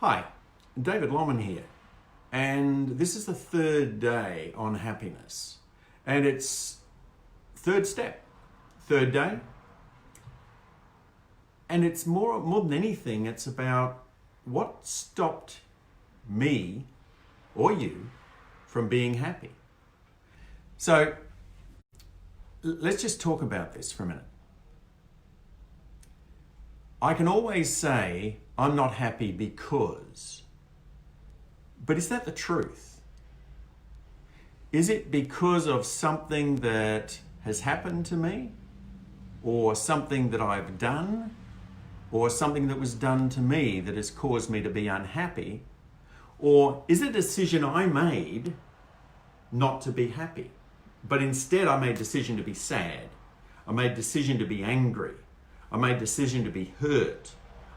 Hi, David Lomman here, and this is the third day on happiness, and it's third day, and it's more than anything, it's about what stopped me or you from being happy. So let's just talk about this for a minute. I can always say, I'm not happy because, but is that the truth? Is it because of something that has happened to me, or something that I've done, or something that was done to me that has caused me to be unhappy? Or is it a decision I made not to be happy? But instead I made a decision to be sad. I made a decision to be angry. I made a decision to be hurt.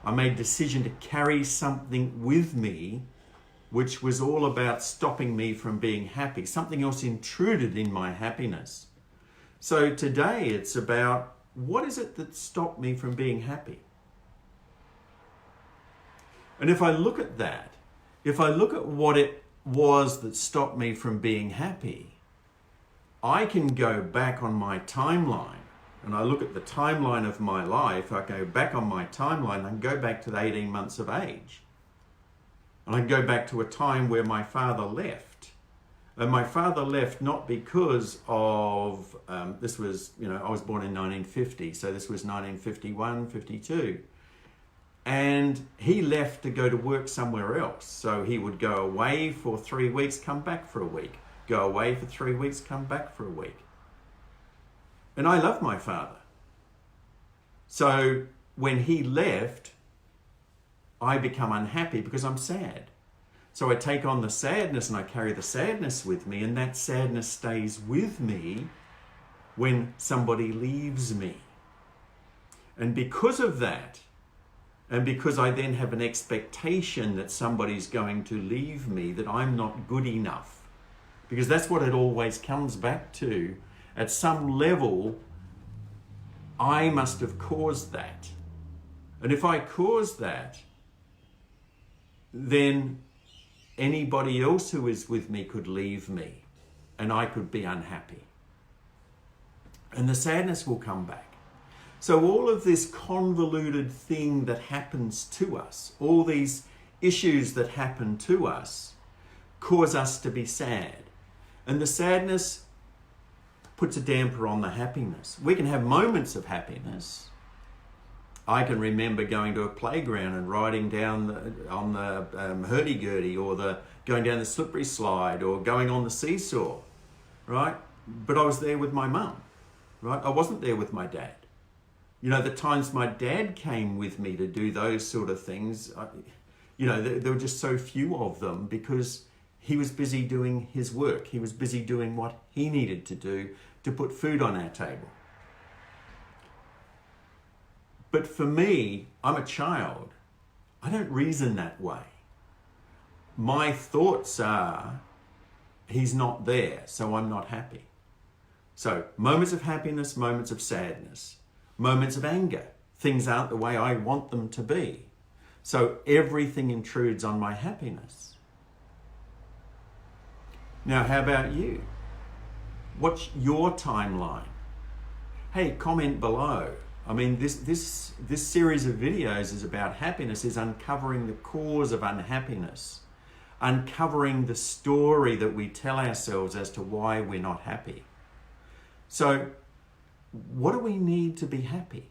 I made a decision to carry something with me which was all about stopping me from being happy. Something else intruded in my happiness. So today it's about, what is it that stopped me from being happy? And if I look at that, if I look at what it was that stopped me from being happy, I can go back on my timeline. And I look at the timeline of my life, I go back on my timeline and go back to the 18 months of age. And I go back to a time where my father left. And my father left not because of, this was, I was born in 1950, so this was 1951, 52. And he left to go to work somewhere else. So he would go away for 3 weeks, come back for a week. Go away for 3 weeks, come back for a week. And I love my father. So when he left, I become unhappy because I'm sad. So I take on the sadness and I carry the sadness with me, and that sadness stays with me when somebody leaves me. And because of that, and because I then have an expectation that somebody's going to leave me, that I'm not good enough, because that's what it always comes back to. At some level, I must have caused that. And if I caused that, then anybody else who is with me could leave me and I could be unhappy. And the sadness will come back. So all of this convoluted thing that happens to us, all these issues that happen to us, cause us to be sad. And the sadness puts a damper on the happiness. We can have moments of happiness. I can remember going to a playground and riding down on the hurdy-gurdy, or going down the slippery slide, or going on the seesaw, right? But I was there with my mum, right? I wasn't there with my dad. The times my dad came with me to do those sort of things, there were just so few of them because he was busy doing his work. He was busy doing what he needed to do to put food on our table. But for me, I'm a child. I don't reason that way. My thoughts are, he's not there, so I'm not happy. So moments of happiness, moments of sadness, moments of anger. Things aren't the way I want them to be. So everything intrudes on my happiness. Now, how about you? What's your timeline? Hey, comment below. I mean, this series of videos is about happiness, is uncovering the cause of unhappiness, uncovering the story that we tell ourselves as to why we're not happy. So, what do we need to be happy?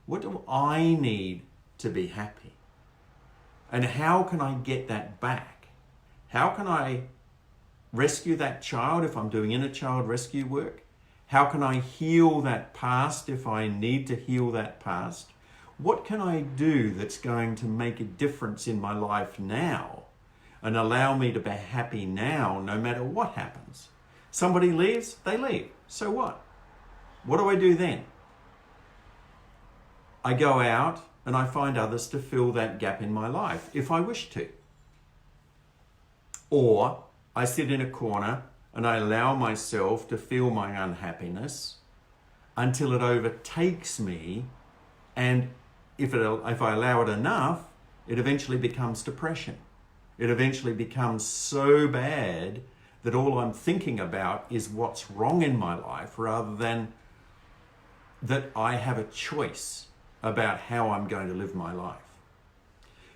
What do I need to be happy? And how can I get that back? How can I rescue that child if I'm doing inner child rescue work? How can I heal that past if I need to heal that past? What can I do that's going to make a difference in my life now and allow me to be happy now, no matter what happens? Somebody leaves, they leave. So what? What do I do then? I go out and I find others to fill that gap in my life if I wish to. Or I sit in a corner and I allow myself to feel my unhappiness until it overtakes me, and if I allow it enough, it eventually becomes depression. It eventually becomes so bad that all I'm thinking about is what's wrong in my life rather than that I have a choice about how I'm going to live my life.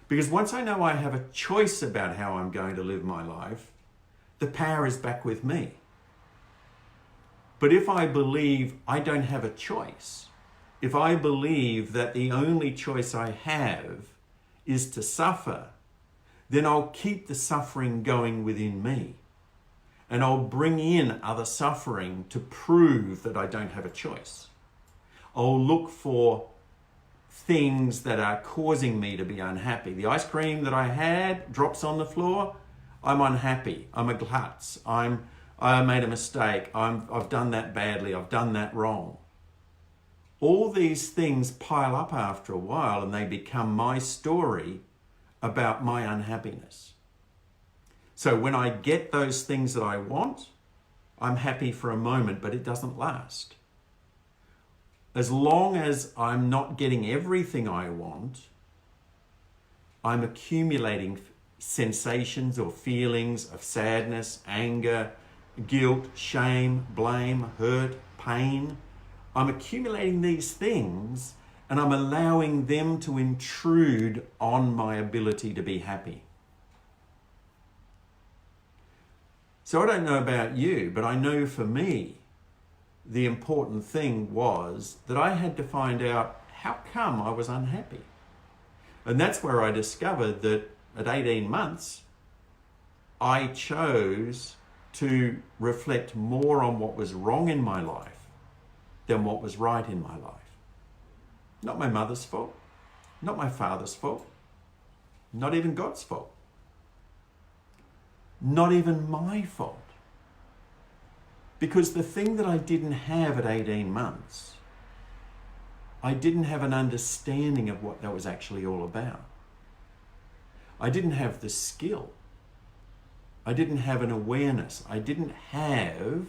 Because once I know I have a choice about how I'm going to live my life, the power is back with me. But if I believe I don't have a choice, if I believe that the only choice I have is to suffer, then I'll keep the suffering going within me. And I'll bring in other suffering to prove that I don't have a choice. I'll look for things that are causing me to be unhappy. The ice cream that I had drops on the floor, I'm unhappy. I'm a klutz. I made a mistake. I've done that badly. I've done that wrong. All these things pile up after a while and they become my story about my unhappiness. So when I get those things that I want, I'm happy for a moment, but it doesn't last. As long as I'm not getting everything I want, I'm accumulating sensations or feelings of sadness, anger, guilt, shame, blame, hurt, pain. I'm accumulating these things and I'm allowing them to intrude on my ability to be happy. So I don't know about you, but I know for me, the important thing was that I had to find out how come I was unhappy. And that's where I discovered that at 18 months, I chose to reflect more on what was wrong in my life than what was right in my life. Not my mother's fault, not my father's fault, not even God's fault, not even my fault. Because the thing that I didn't have at 18 months, I didn't have an understanding of what that was actually all about. I didn't have the skill. I didn't have an awareness. I didn't have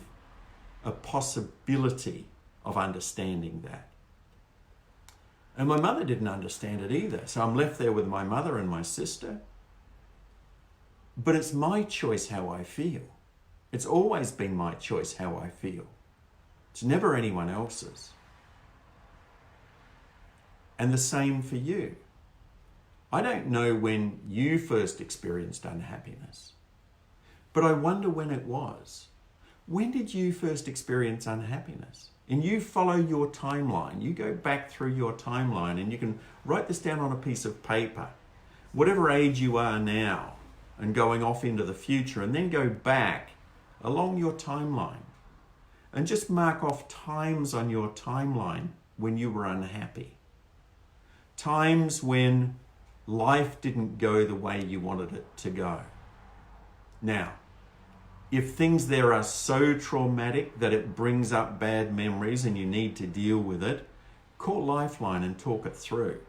a possibility of understanding that. And my mother didn't understand it either. So I'm left there with my mother and my sister. But it's my choice how I feel. It's always been my choice how I feel. It's never anyone else's. And the same for you. I don't know when you first experienced unhappiness, but I wonder when it was. When did you first experience unhappiness? And you follow your timeline. You go back through your timeline and you can write this down on a piece of paper, whatever age you are now, and going off into the future, and then go back along your timeline and just mark off times on your timeline when you were unhappy. Times when life didn't go the way you wanted it to go. Now, if things there are so traumatic that it brings up bad memories and you need to deal with it, call Lifeline and talk it through.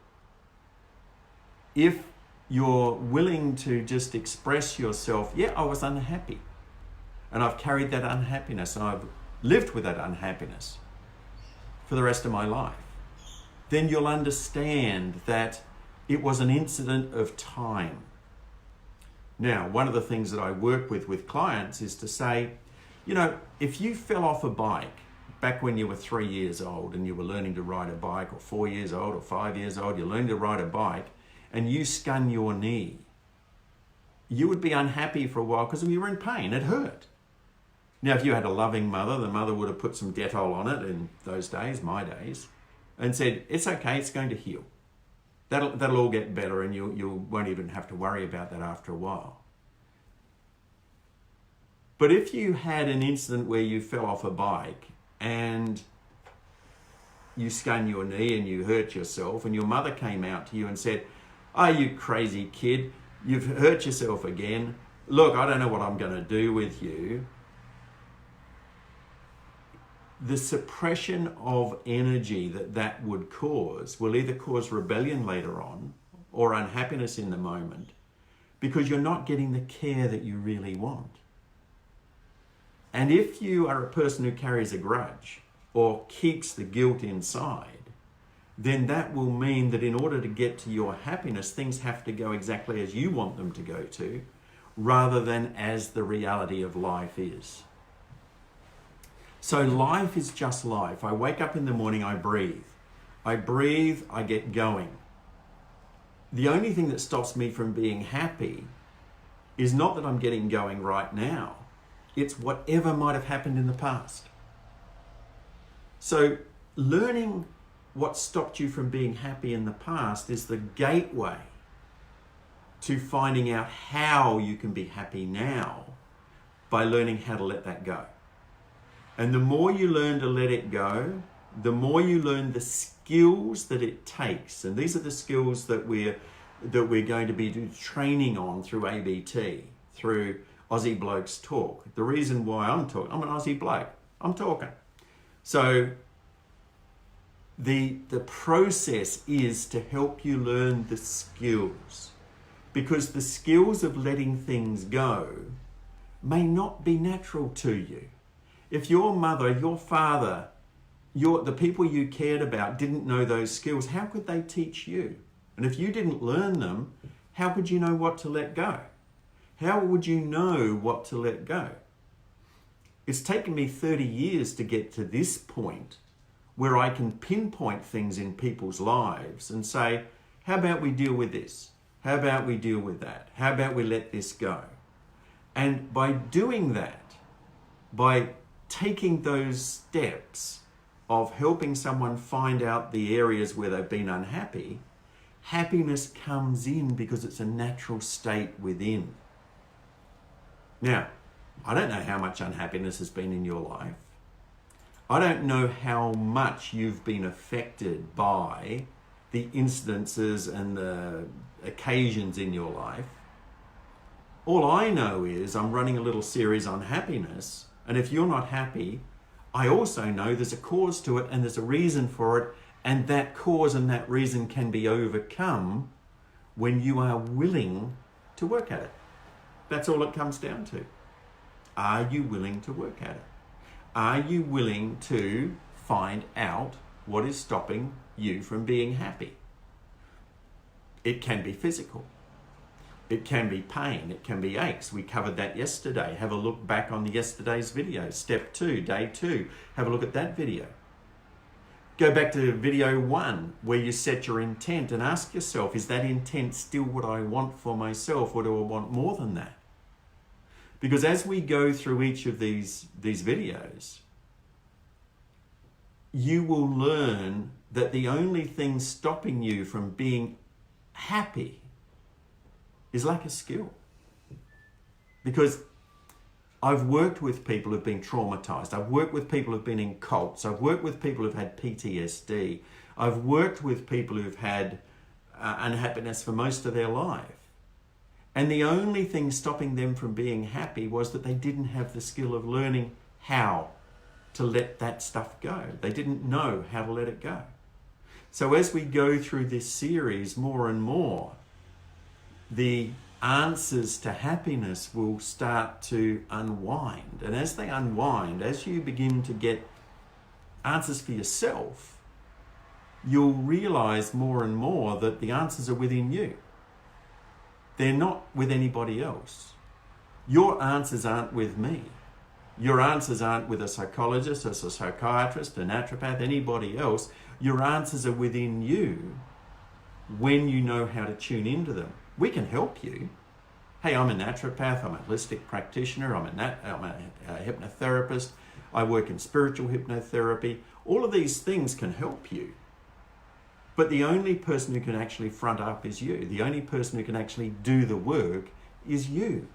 If you're willing to just express yourself, yeah, I was unhappy, and I've carried that unhappiness and I've lived with that unhappiness for the rest of my life, then you'll understand that it was an incident of time. Now, one of the things that I work with clients is to say, you know, if you fell off a bike back when you were 3 years old and you were learning to ride a bike, or 4 years old or 5 years old, you're learning to ride a bike and you scun your knee, you would be unhappy for a while because you were in pain. It hurt. Now, if you had a loving mother, the mother would have put some Dettol on it in those days, my days, and said, it's okay, it's going to heal. That'll all get better and you won't even have to worry about that after a while. But if you had an incident where you fell off a bike and you scun your knee and you hurt yourself, and your mother came out to you and said, oh, you crazy kid, you've hurt yourself again. Look, I don't know what I'm going to do with you. The suppression of energy that would cause will either cause rebellion later on or unhappiness in the moment, because you're not getting the care that you really want. And if you are a person who carries a grudge or keeps the guilt inside, then that will mean that in order to get to your happiness, things have to go exactly as you want them to go to, rather than as the reality of life is. So life is just life. I wake up in the morning, I breathe. I breathe, I get going. The only thing that stops me from being happy is not that I'm getting going right now. It's whatever might have happened in the past. So learning what stopped you from being happy in the past is the gateway to finding out how you can be happy now by learning how to let that go. And the more you learn to let it go, the more you learn the skills that it takes. And these are the skills that we're going to be training on through ABT, through Aussie Blokes Talk. The reason why I'm talking, I'm an Aussie bloke, I'm talking. So the process is to help you learn the skills, because the skills of letting things go may not be natural to you. If your mother, your father, the people you cared about didn't know those skills, how could they teach you? And if you didn't learn them, how could you know what to let go? How would you know what to let go? It's taken me 30 years to get to this point where I can pinpoint things in people's lives and say, how about we deal with this? How about we deal with that? How about we let this go? And by doing that, by taking those steps of helping someone find out the areas where they've been unhappy, happiness comes in because it's a natural state within. Now, I don't know how much unhappiness has been in your life. I don't know how much you've been affected by the incidences and the occasions in your life. All I know is I'm running a little series on happiness, and if you're not happy, I also know there's a cause to it and there's a reason for it, and that cause and that reason can be overcome when you are willing to work at it. That's all it comes down to. Are you willing to work at it? Are you willing to find out what is stopping you from being happy? It can be physical. It can be pain. It can be aches. We covered that yesterday. Have a look back on yesterday's video. Step 2, day 2. Have a look at that video. Go back to video 1 where you set your intent and ask yourself, is that intent still what I want for myself, or do I want more than that? Because as we go through each of these videos, you will learn that the only thing stopping you from being happy is lack of skill. Because I've worked with people who've been traumatized. I've worked with people who've been in cults. I've worked with people who've had PTSD. I've worked with people who've had unhappiness for most of their life. And the only thing stopping them from being happy was that they didn't have the skill of learning how to let that stuff go. They didn't know how to let it go. So as we go through this series more and more, the answers to happiness will start to unwind. And as they unwind, as you begin to get answers for yourself, you'll realize more and more that the answers are within you. They're not with anybody else. Your answers aren't with me. Your answers aren't with a psychologist, a psychiatrist, a naturopath, anybody else. Your answers are within you when you know how to tune into them. We can help you. Hey, I'm a naturopath, I'm a holistic practitioner, I'm a hypnotherapist, I work in spiritual hypnotherapy. All of these things can help you. But the only person who can actually front up is you. The only person who can actually do the work is you.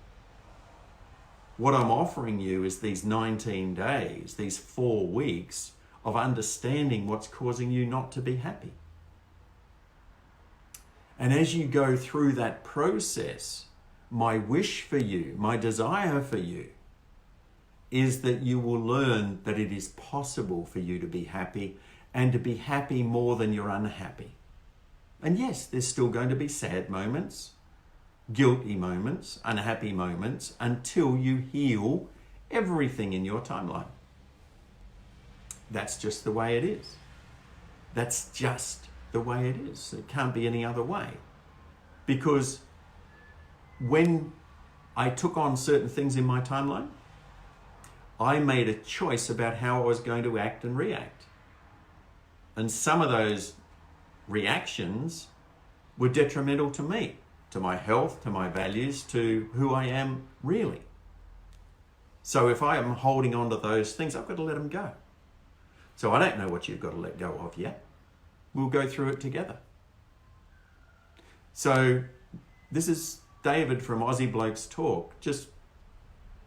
What I'm offering you is these 19 days, these 4 weeks of understanding what's causing you not to be happy. And as you go through that process, my wish for you, my desire for you, is that you will learn that it is possible for you to be happy, and to be happy more than you're unhappy. And yes, there's still going to be sad moments, guilty moments, unhappy moments, until you heal everything in your timeline. That's just the way it is. That's just the way it is. It can't be any other way. Because when I took on certain things in my timeline, I made a choice about how I was going to act and react. And some of those reactions were detrimental to me, to my health, to my values, to who I am really. So if I am holding on to those things, I've got to let them go. So I don't know what you've got to let go of yet. We'll go through it together. So this is David from Aussie Blokes Talk, just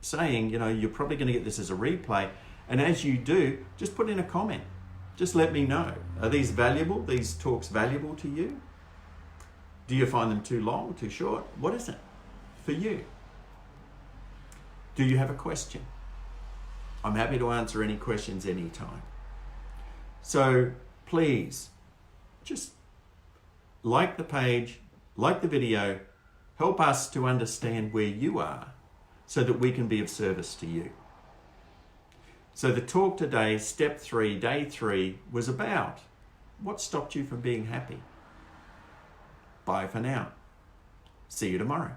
saying, you're probably going to get this as a replay. And as you do, just put in a comment. Just let me know. Are these valuable? These talks valuable to you? Do you find them too long, too short? What is it for you? Do you have a question? I'm happy to answer any questions anytime. So please, just like the page, like the video, help us to understand where you are so that we can be of service to you. So the talk today, step 3, day 3, was about what stopped you from being happy. Bye for now. See you tomorrow.